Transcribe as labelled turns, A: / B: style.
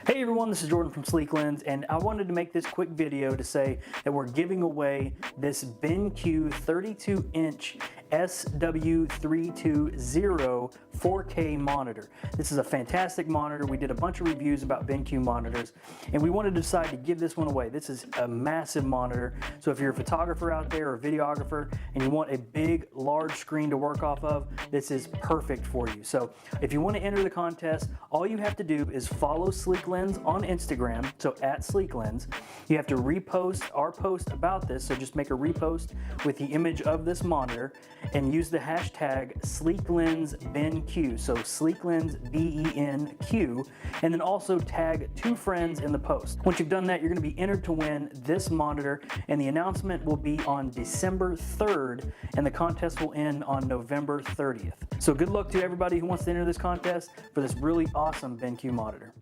A: Hey everyone, this is Jordan from Sleeklens, and I wanted to make this quick video to say that we're giving away this BenQ 32-inch SW320 4K monitor. This is a fantastic monitor. We did a bunch of reviews about BenQ monitors, and we wanted to decide to give this one away. This is a massive monitor, so if you're a photographer out there or a videographer and you want a big, large screen to work off of, this is perfect for you. So if you want to enter the contest, all you have to do is follow Sleeklens on Instagram, so @Sleeklens. You have to repost our post about this, so just make a repost with the image of this monitor and use the hashtag SleeklensBenQ, so Sleeklens BenQ, and then also tag 2 friends in the post. Once you've done that, you're going to be entered to win this monitor, and the announcement will be on December 3rd, and the contest will end on November 30th. So good luck to everybody who wants to enter this contest for this really awesome BenQ monitor.